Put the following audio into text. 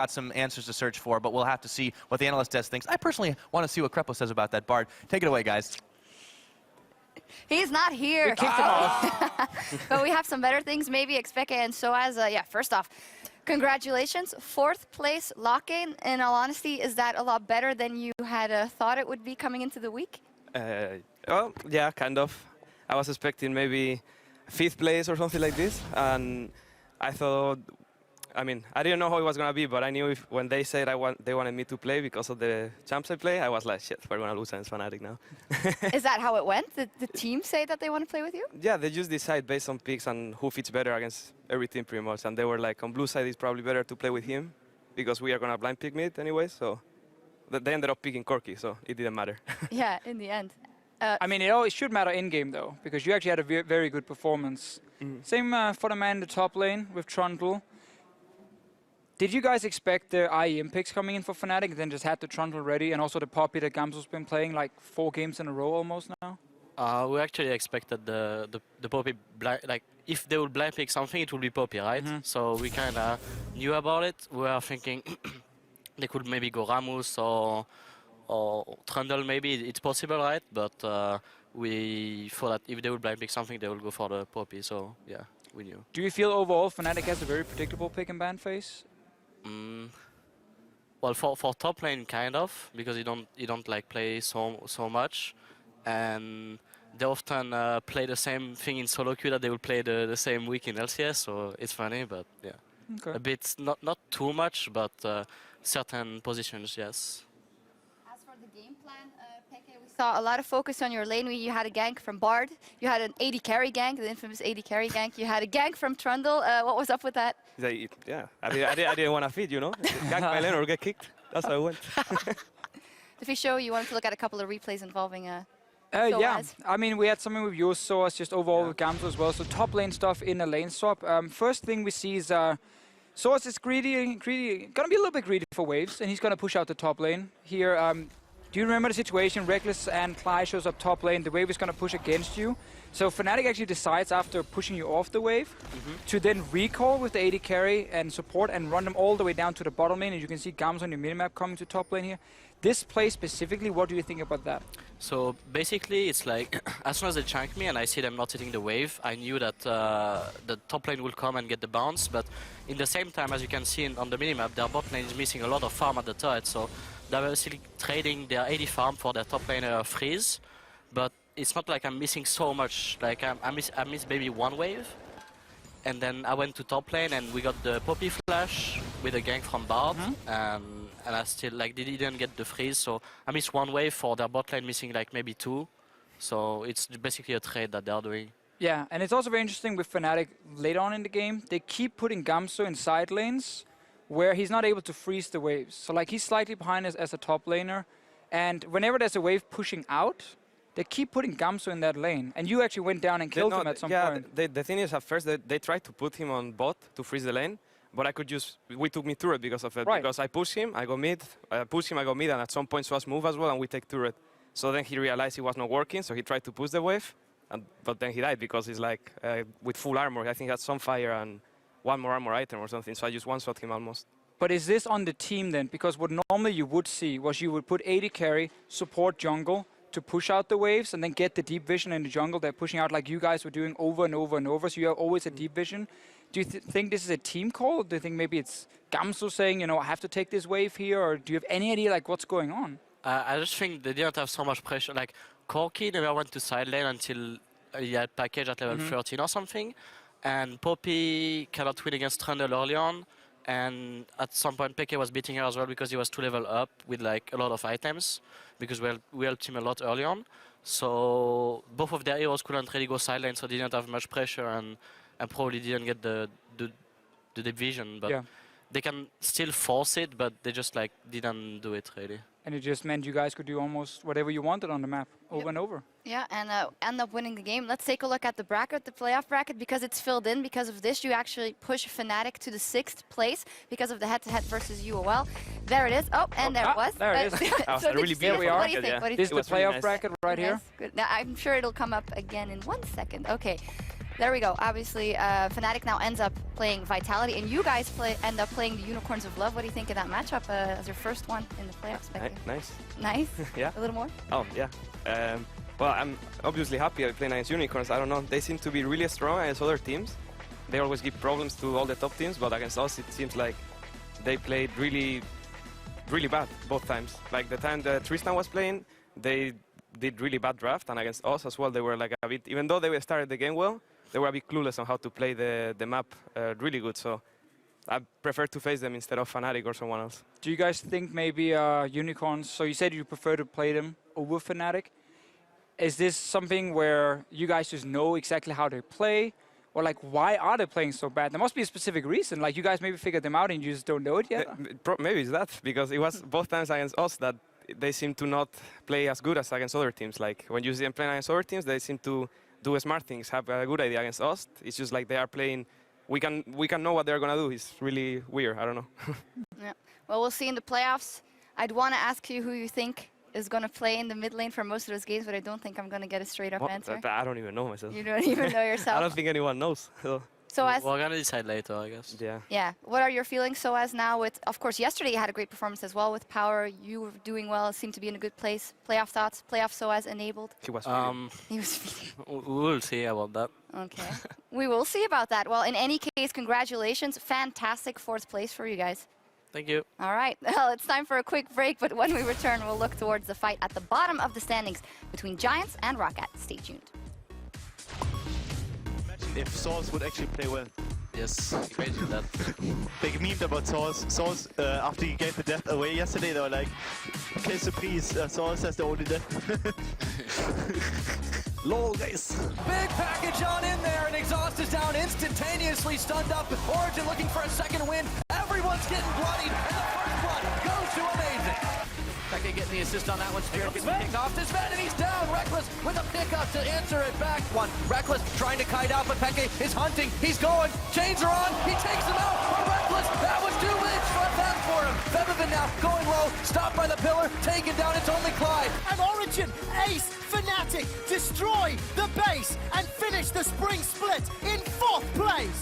got some answers to search for, but we'll have to see what the analyst desk thinks. I personally want to see what Krepo says about that Bard. Take it away, guys. He's not here. We kicked him off. But we have some better things, maybe Expeke and Soaz. Yeah, first off, congratulations. 4th place lock-in. In all honesty, is that a lot better than you had thought it would be coming into the week? Well, yeah, kind of. I was expecting maybe 5th place or something like this, and I thought, I mean, I didn't know how it was going to be, but I knew when they said they wanted me to play because of the champs I play, I was like, shit, we're going to lose against Fnatic now. Is that how it went? Did the team say that they want to play with you? Yeah, they just decide based on picks and who fits better against every team pretty much. And they were like, on blue side, it's probably better to play with him because we are going to blind pick mid anyway. So they ended up picking Corki, so it didn't matter. Yeah, in the end. I mean, it always should matter in-game, though, because you actually had a very good performance. Same for the man in the top lane with Trundle. Did you guys expect the IEM picks coming in for Fnatic, then just had the Trundle ready, and also the Poppy that Gamzo's been playing like 4 games in a row almost now? We actually expected the Poppy, like, if they would blind pick something, it would be Poppy, right? So we kind of knew about it. We were thinking they could maybe go Rammus or Trundle, maybe. It's possible, right? But we thought that if they would blind pick something, they would go for the Poppy, so yeah, we knew. Do you feel overall Fnatic has a very predictable pick and ban phase? Well, for top lane, kind of, because you don't like play so much, and they often play the same thing in solo queue that they will play the same week in LCS, so it's funny, but yeah, a bit not too much, but certain positions, yes. As for the game plan, Peke, we saw a lot of focus on your lane. You had a gank from Bard, you had an AD carry gank, the infamous AD carry gank. You had a gank from Trundle. What was up with that? Yeah, I didn't want to feed, you know? Gank my lane or get kicked. That's how it went. If you show, you wanted to look at a couple of replays involving yeah, I mean, we had something with your Soaz, just overall with Gamzo as well. So top lane stuff in a lane swap. First thing we see is Soaz is gonna be a little bit greedy for waves, and he's gonna push out the top lane here. Do you remember the situation? Reckless and Clyde shows up top lane. The wave is going to push against you. So Fnatic actually decides after pushing you off the wave to then recall with the AD carry and support and run them all the way down to the bottom lane. And you can see Gamzo on your minimap coming to top lane here. This play specifically, what do you think about that? So basically, it's like as soon as they chunk me and I see them not hitting the wave, I knew that the top lane will come and get the bounce. But in the same time, as you can see on the minimap, their bot lane is missing a lot of farm at the turret. So they're basically trading their AD farm for their top laner freeze. But it's not like I'm missing so much. Like I miss maybe 1 wave. And then I went to top lane and we got the Poppy flash with a gank from Bard. And I still, like, they didn't get the freeze. So I missed 1 wave for their bot lane missing like maybe 2. So it's basically a trade that they're doing. Yeah, and it's also very interesting with Fnatic later on in the game. They keep putting Gamzo in side lanes where he's not able to freeze the waves. So like he's slightly behind us as a top laner. And whenever there's a wave pushing out, they keep putting Gamzo in that lane. And you actually went down and killed him at some point. Yeah, the thing is, at first they tried to put him on bot to freeze the lane. But I could just, we took mid turret because of it. Right. Because I push him, I go mid, I push him, I go mid, and at some point Soaz move as well, and we take turret. So then he realized it was not working, so he tried to push the wave. But then he died because he's like, with full armor. I think he had some fire and 1 more armor item or something. So I just one-shot him almost. But is this on the team then? Because what normally you would see was you would put AD carry, support jungle to push out the waves and then get the deep vision in the jungle. They're pushing out like you guys were doing over and over and over. So you have always a deep vision. Do you think this is a team call? Do you think maybe it's Gamzo saying, you know, I have to take this wave here? Or do you have any idea like what's going on? I just think they didn't have so much pressure. Like Corki never went to side lane until he had package at level 13 or something. And Poppy cannot win against Trundle early on. And at some point Peke was beating her as well because he was 2 level up with like a lot of items. Because we helped him a lot early on. So both of their heroes couldn't really go side lane, so they didn't have much pressure and probably didn't get the deep vision. But they can still force it, but they just like didn't do it really. And it just meant you guys could do almost whatever you wanted on the map, over and over. Yeah, and end up winning the game. Let's take a look at the bracket, the playoff bracket, because it's filled in. Because of this, you actually push Fnatic to the 6th place because of the head-to-head versus UOL. There it is. Oh, and there it was. There it is. So really there we are. What do you think? This is the playoff bracket right here. Good. Now, I'm sure it'll come up again in 1 second. Okay. There we go. Obviously, Fnatic now ends up playing Vitality, and you guys end up playing the Unicorns of Love. What do you think of that matchup as your first one in the playoffs? Nice. Nice? Yeah. A little more? Oh, yeah. Well, I'm obviously happy I play against Unicorns. I don't know. They seem to be really strong against other teams. They always give problems to all the top teams, but against us, it seems like they played really, really bad both times. Like the time that Tristan was playing, they did really bad draft, and against us as well, they were like a bit, even though they started the game well, they were a bit clueless on how to play the map really good. So I prefer to face them instead of Fnatic or someone else. Do you guys think maybe Unicorns, so you said you prefer to play them over Fnatic. Is this something where you guys just know exactly how they play? Or like, why are they playing so bad? There must be a specific reason. Like, you guys maybe figured them out and you just don't know it yet? Maybe it's that, because it was both times against us that they seem to not play as good as against other teams. Like, when you see them playing against other teams, they seem to do smart things, have a good idea. Against us, it's just like they are playing, we can know what they're going to do. It's really weird, I don't know. Yeah. Well, we'll see in the playoffs. I'd want to ask you who you think is going to play in the mid lane for most of those games, but I don't think I'm going to get a straight-up answer. I don't even know myself. You don't even know yourself. I don't think anyone knows. So as We're gonna decide later, I guess. Yeah. yeah, what are your feelings so as now with, of course, yesterday you had a great performance as well with Power. You were doing well, seemed to be in a good place. Playoff thoughts, playoff so as enabled. He was He was We will see about that. okay. We will see about that. Well, in any case, congratulations. Fantastic 4th place for you guys. Thank you. All right, well, it's time for a quick break, but when we return, we'll look towards the fight at the bottom of the standings between Giants and Roccat. Stay tuned. Imagine if Source would actually play well. Yes, imagine that. They memed about Source. Source, after he gave the death away yesterday, they were like, okay, surprise, Source has the only death. Lol, guys. Big package on in there, and Exhaust is down instantaneously, stunned up. Origen looking for a second win. Everyone's getting bloodied, and the first blood goes to Amazing. Peke getting the assist on that one. Spirit gets picked off to Sven, and he's down. Reckless with a pickup to answer it back. One. Reckless trying to kite out, but Peke is hunting. He's going. Chains are on. He takes him out. But Reckless, that was too late. Front back for him. Febiven now going low. Stopped by the pillar. Taken down. It's only Clyde. And Origen, ace, Fnatic, destroy the base and finish the spring split in 4th place.